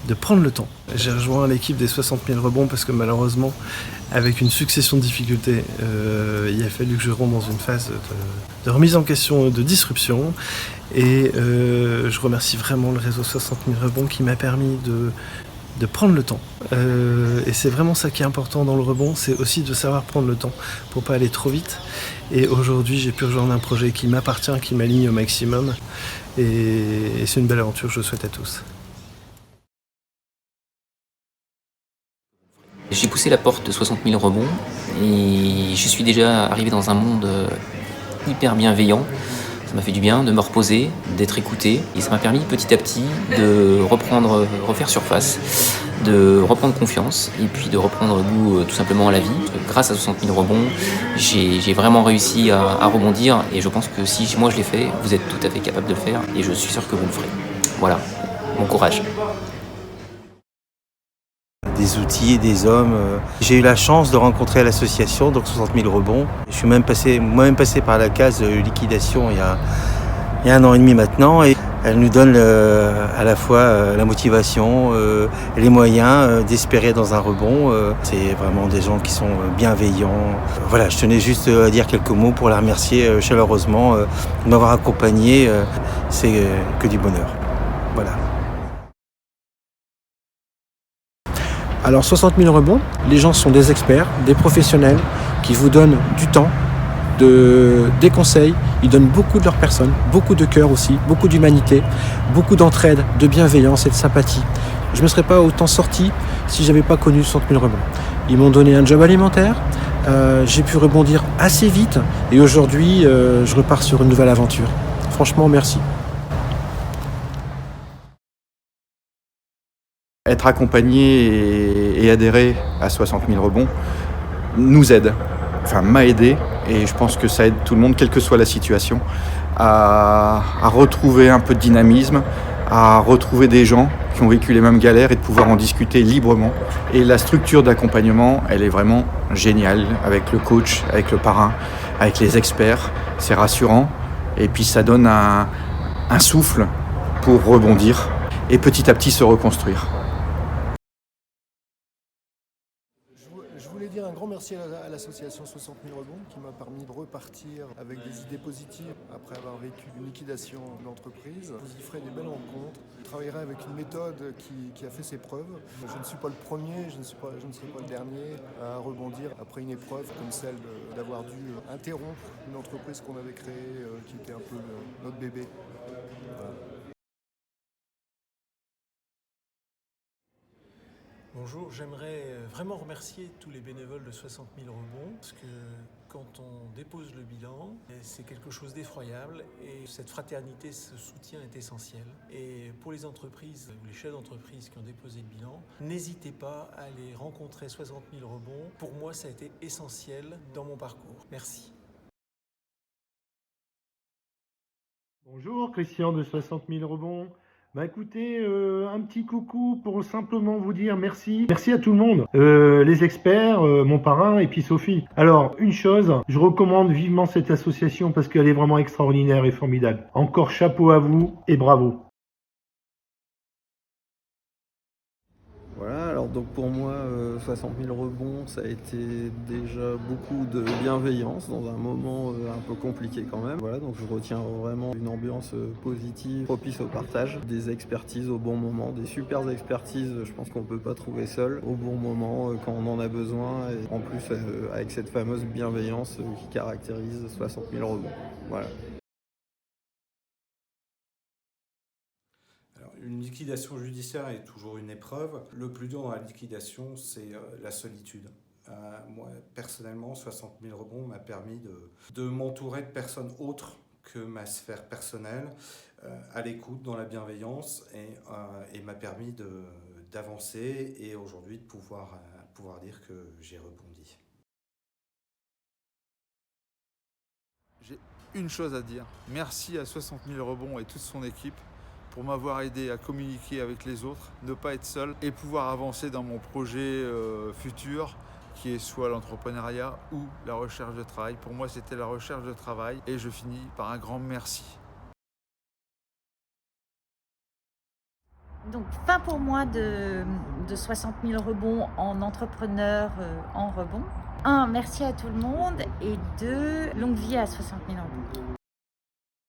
de prendre le temps. J'ai rejoint l'équipe des 60 000 rebonds parce que malheureusement, avec une succession de difficultés, il a fallu que je rentre dans une phase de remise en question, de disruption. Et je remercie vraiment le réseau 60 000 rebonds qui m'a permis de prendre le temps. Et c'est vraiment ça qui est important dans le rebond, c'est aussi de savoir prendre le temps pour pas aller trop vite. Et aujourd'hui, j'ai pu rejoindre un projet qui m'appartient, qui m'aligne au maximum. Et c'est une belle aventure, je le souhaite à tous. J'ai poussé la porte de 60 000 rebonds et je suis déjà arrivé dans un monde hyper bienveillant. Ça m'a fait du bien de me reposer, d'être écouté et ça m'a permis petit à petit de refaire surface, de reprendre confiance et puis de reprendre goût tout simplement à la vie. Grâce à 60 000 rebonds, j'ai vraiment réussi à rebondir et je pense que si moi je l'ai fait, vous êtes tout à fait capable de le faire et je suis sûr que vous le ferez. Voilà, bon courage. Des outils et des hommes. J'ai eu la chance de rencontrer l'association, donc 60 000 rebonds. Je suis moi-même passé par la case liquidation il y a 1 an et demi maintenant. Et elle nous donne à la fois la motivation et les moyens d'espérer dans un rebond. C'est vraiment des gens qui sont bienveillants. Voilà, je tenais juste à dire quelques mots pour la remercier chaleureusement de m'avoir accompagné. C'est que du bonheur. Voilà. Alors 60 000 rebonds, les gens sont des experts, des professionnels qui vous donnent du temps, des conseils, ils donnent beaucoup de leur personne, beaucoup de cœur aussi, beaucoup d'humanité, beaucoup d'entraide, de bienveillance et de sympathie. Je ne me serais pas autant sorti si je n'avais pas connu 60 000 rebonds. Ils m'ont donné un job alimentaire, j'ai pu rebondir assez vite et aujourd'hui je repars sur une nouvelle aventure. Franchement, merci. Être accompagné et adhérer à 60 000 rebonds nous aide, enfin m'a aidé, et je pense que ça aide tout le monde, quelle que soit la situation, à retrouver un peu de dynamisme, à retrouver des gens qui ont vécu les mêmes galères et de pouvoir en discuter librement. Et la structure d'accompagnement, elle est vraiment géniale, avec le coach, avec le parrain, avec les experts, c'est rassurant, et puis ça donne un souffle pour rebondir et petit à petit se reconstruire. Je voulais dire un grand merci à l'association 60 000 rebonds qui m'a permis de repartir avec des idées positives après avoir vécu une liquidation d'entreprise. Vous y ferez des belles rencontres. Je travaillerai avec une méthode qui a fait ses preuves. Je ne suis pas le premier, je ne serai pas le dernier à rebondir après une épreuve comme celle d'avoir dû interrompre une entreprise qu'on avait créée qui était un peu notre bébé. Voilà. Bonjour, j'aimerais vraiment remercier tous les bénévoles de 60 000 rebonds parce que quand on dépose le bilan, c'est quelque chose d'effroyable et cette fraternité, ce soutien est essentiel. Et pour les entreprises ou les chefs d'entreprise qui ont déposé le bilan, n'hésitez pas à aller rencontrer 60 000 rebonds. Pour moi, ça a été essentiel dans mon parcours. Merci. Bonjour, Christian de 60 000 rebonds. Bah écoutez, un petit coucou pour simplement vous dire merci. Merci à tout le monde, les experts, mon parrain et puis Sophie. Alors, une chose, je recommande vivement cette association parce qu'elle est vraiment extraordinaire et formidable. Encore chapeau à vous et bravo. Voilà, alors donc pour moi, 60 000 rebonds, ça a été déjà beaucoup de bienveillance dans un moment un peu compliqué quand même. Voilà, donc je retiens vraiment une ambiance positive, propice au partage, des expertises au bon moment, des super expertises, je pense qu'on ne peut pas trouver seul, au bon moment, quand on en a besoin, et en plus avec cette fameuse bienveillance qui caractérise 60 000 rebonds. Voilà. Une liquidation judiciaire est toujours une épreuve. Le plus dur dans la liquidation, c'est la solitude. Moi, personnellement, 60 000 rebonds m'a permis de m'entourer de personnes autres que ma sphère personnelle, à l'écoute, dans la bienveillance, et m'a permis d'avancer et aujourd'hui de pouvoir dire que j'ai rebondi. J'ai une chose à dire. Merci à 60 000 rebonds et toute son équipe pour m'avoir aidé à communiquer avec les autres, ne pas être seul et pouvoir avancer dans mon projet futur qui est soit l'entrepreneuriat ou la recherche de travail. Pour moi, c'était la recherche de travail et je finis par un grand merci. Donc, fin pour moi de 60 000 rebonds en entrepreneur en rebond. 1, merci à tout le monde. Et 2, longue vie à 60 000 rebonds.